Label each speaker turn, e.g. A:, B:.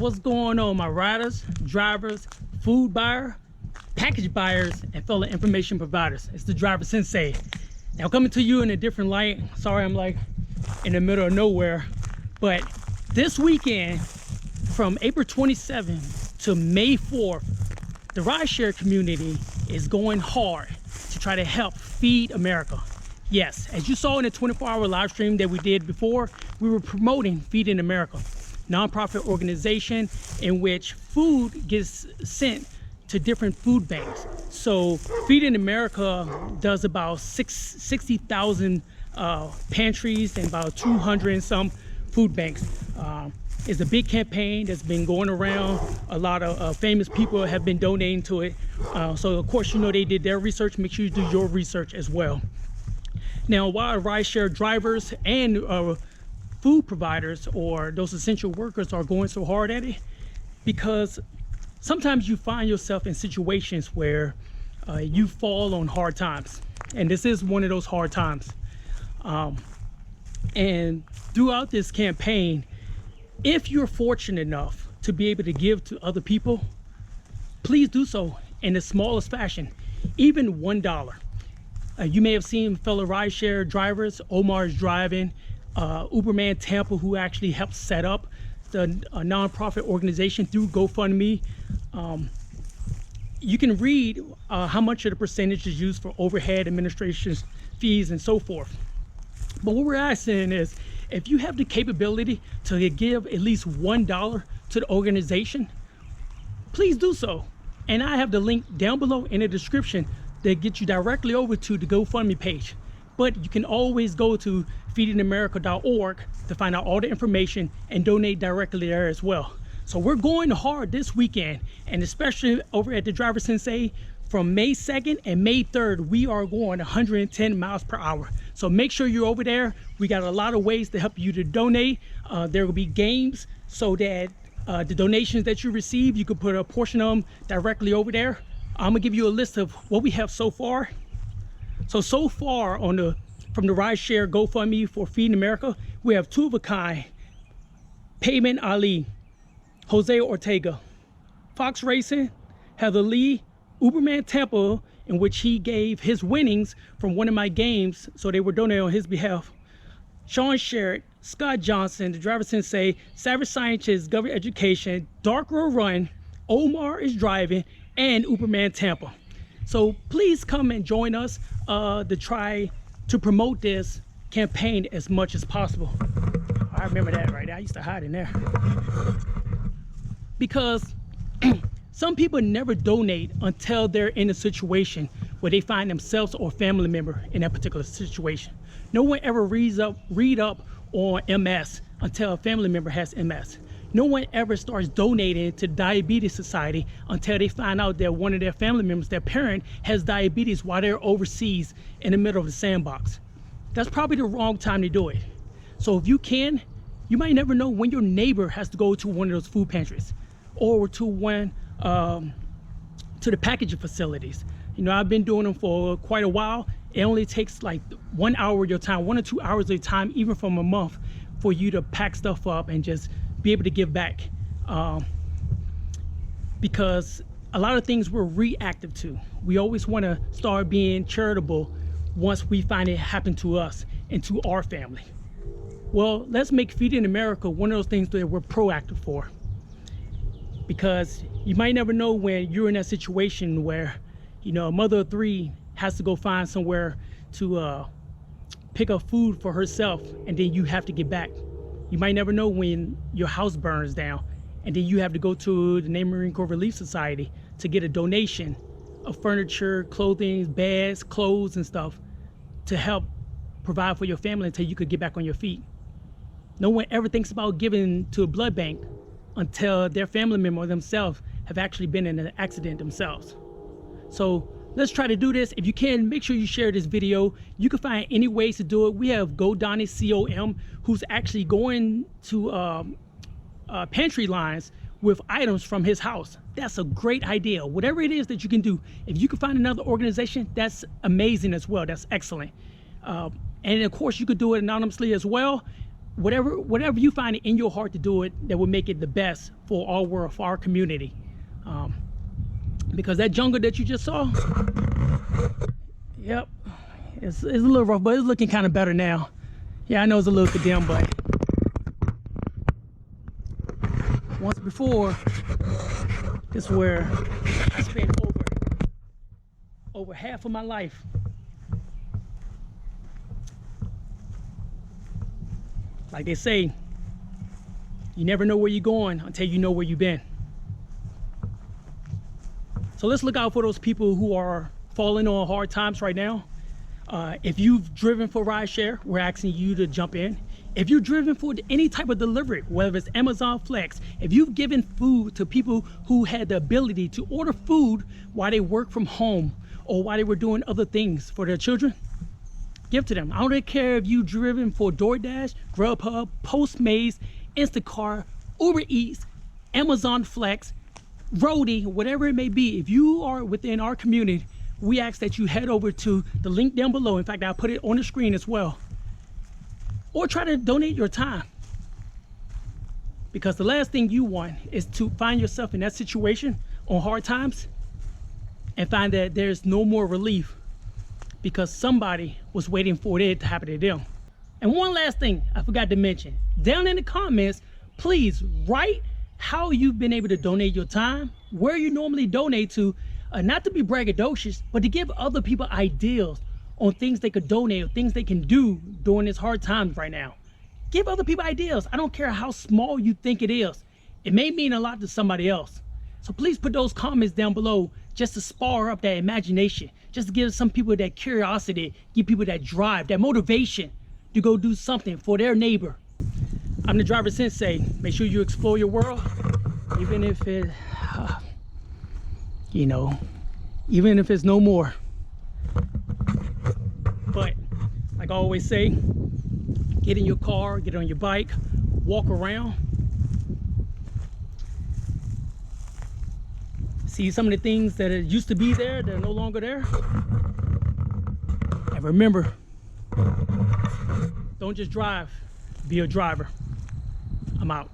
A: What's going on, my riders, drivers, food buyer, package buyers, and fellow information providers? It's the driver Sensei. Now coming to you in a different light. Sorry, I'm like in the middle of nowhere, but this weekend from April 27th to May 4th, the rideshare community is going hard to try to help feed America. Yes, as you saw in the 24-hour live stream that we did before, we were promoting Feeding America, nonprofit organization in which food gets sent to different food banks. So Feeding America does about 60,000 pantries and about 200 and some food banks. It's a big campaign that's been going around. A lot of famous people have been donating to it. So of course, you know, they did their research. Make sure you do your research as well. Now, why rideshare drivers and food providers or those essential workers are going so hard at it? Because sometimes you find yourself in situations where you fall on hard times. And this is one of those hard times. And throughout this campaign, if you're fortunate enough to be able to give to other people, please do so in the smallest fashion, even $1. You may have seen fellow rideshare drivers. Omar's driving, Uberman Tampa, who actually helped set up the nonprofit organization through GoFundMe. You can read how much of the percentage is used for overhead, administration fees, and so forth. But what we're asking is, if you have the capability to give at least $1 to the organization, please do so. And I have the link down below in the description that gets you directly over to the GoFundMe page. But you can always go to feedingamerica.org to find out all the information and donate directly there as well. So we're going hard this weekend, and especially over at the Driver Sensei, from May 2nd and May 3rd, we are going 110 miles per hour. So make sure you're over there. We got a lot of ways to help you to donate. There will be games so that the donations that you receive, you can put a portion of them directly over there. I'm gonna give you a list of what we have so far. So far from the rideshare GoFundMe for Feeding America, we have two of a kind: Payment Ali, Jose Ortega, Fox Racing, Heather Lee, Uberman Tampa, in which he gave his winnings from one of my games, so they were donated on his behalf. Sean Sherritt, Scott Johnson, the Driver Sensei, Savage Scientist, Government Education, Dark Road Run, Omar is driving, and Uberman Tampa. So please come and join us to try to promote this campaign as much as possible. I remember that right there. I used to hide in there. Because some people never donate until they're in a situation where they find themselves or a family member in that particular situation. No one ever read up on MS until a family member has MS. No one ever starts donating to Diabetes Society until they find out that one of their family members, their parent, has diabetes while they're overseas in the middle of the sandbox. That's probably the wrong time to do it. So if you can, you might never know when your neighbor has to go to one of those food pantries or to one to the packaging facilities. You know, I've been doing them for quite a while. It only takes like 1 hour of your time, 1 or 2 hours of your time, even from a month, for you to pack stuff up and just be able to give back. Because a lot of things we're reactive to. We always want to start being charitable once we find it happen to us and to our family. Well, let's make Feeding America one of those things that we're proactive for. Because you might never know when you're in that situation where, you know, a mother of three has to go find somewhere to pick up food for herself, and then you have to get back. You might never know when your house burns down, and then you have to go to the Navy Marine Corps Relief Society to get a donation of furniture, clothing, beds, clothes, and stuff to help provide for your family until you could get back on your feet. No one ever thinks about giving to a blood bank until their family member or themselves have actually been in an accident themselves. So let's try to do this. If you can, make sure you share this video. You can find any ways to do it. We have GoDonnie COM, who's actually going to pantry lines with items from his house. That's a great idea. Whatever it is that you can do, if you can find another organization, that's amazing as well. That's excellent. And of course, you could do it anonymously as well. whatever you find it in your heart to do it, that would make it the best for our world, for our community. Because that jungle that you just saw, yep, it's a little rough, but it's looking kind of better now. Yeah, I know it's a little condemned, but once before, this is where I spent over half of my life. Like they say, you never know where you're going until you know where you've been. So let's look out for those people who are falling on hard times right now. If you've driven for rideshare, we're asking you to jump in. If you're driven for any type of delivery, whether it's Amazon Flex, if you've given food to people who had the ability to order food while they work from home or while they were doing other things for their children, give to them. I don't care if you've driven for DoorDash, Grubhub, Postmates, Instacart, Uber Eats, Amazon Flex, Roadie, whatever it may be. If you are within our community, we ask that you head over to the link down below. In fact, I'll put it on the screen as well. Or try to donate your time. Because the last thing you want is to find yourself in that situation on hard times and find that there's no more relief because somebody was waiting for it to happen to them. And one last thing I forgot to mention. Down in the comments, please write how you've been able to donate your time, where you normally donate to, not to be braggadocious, but to give other people ideas on things they could donate or things they can do during this hard times right now. Give other people ideas. I don't care how small you think it is. It may mean a lot to somebody else. So please put those comments down below just to spar up that imagination, just to give some people that curiosity, give people that drive, that motivation to go do something for their neighbor. I'm the driver Sensei. Make sure you explore your world, even if it, even if it's no more. But like I always say, get in your car, get on your bike, walk around, see some of the things that used to be there that are no longer there. And remember, don't just drive, be a driver. I'm out.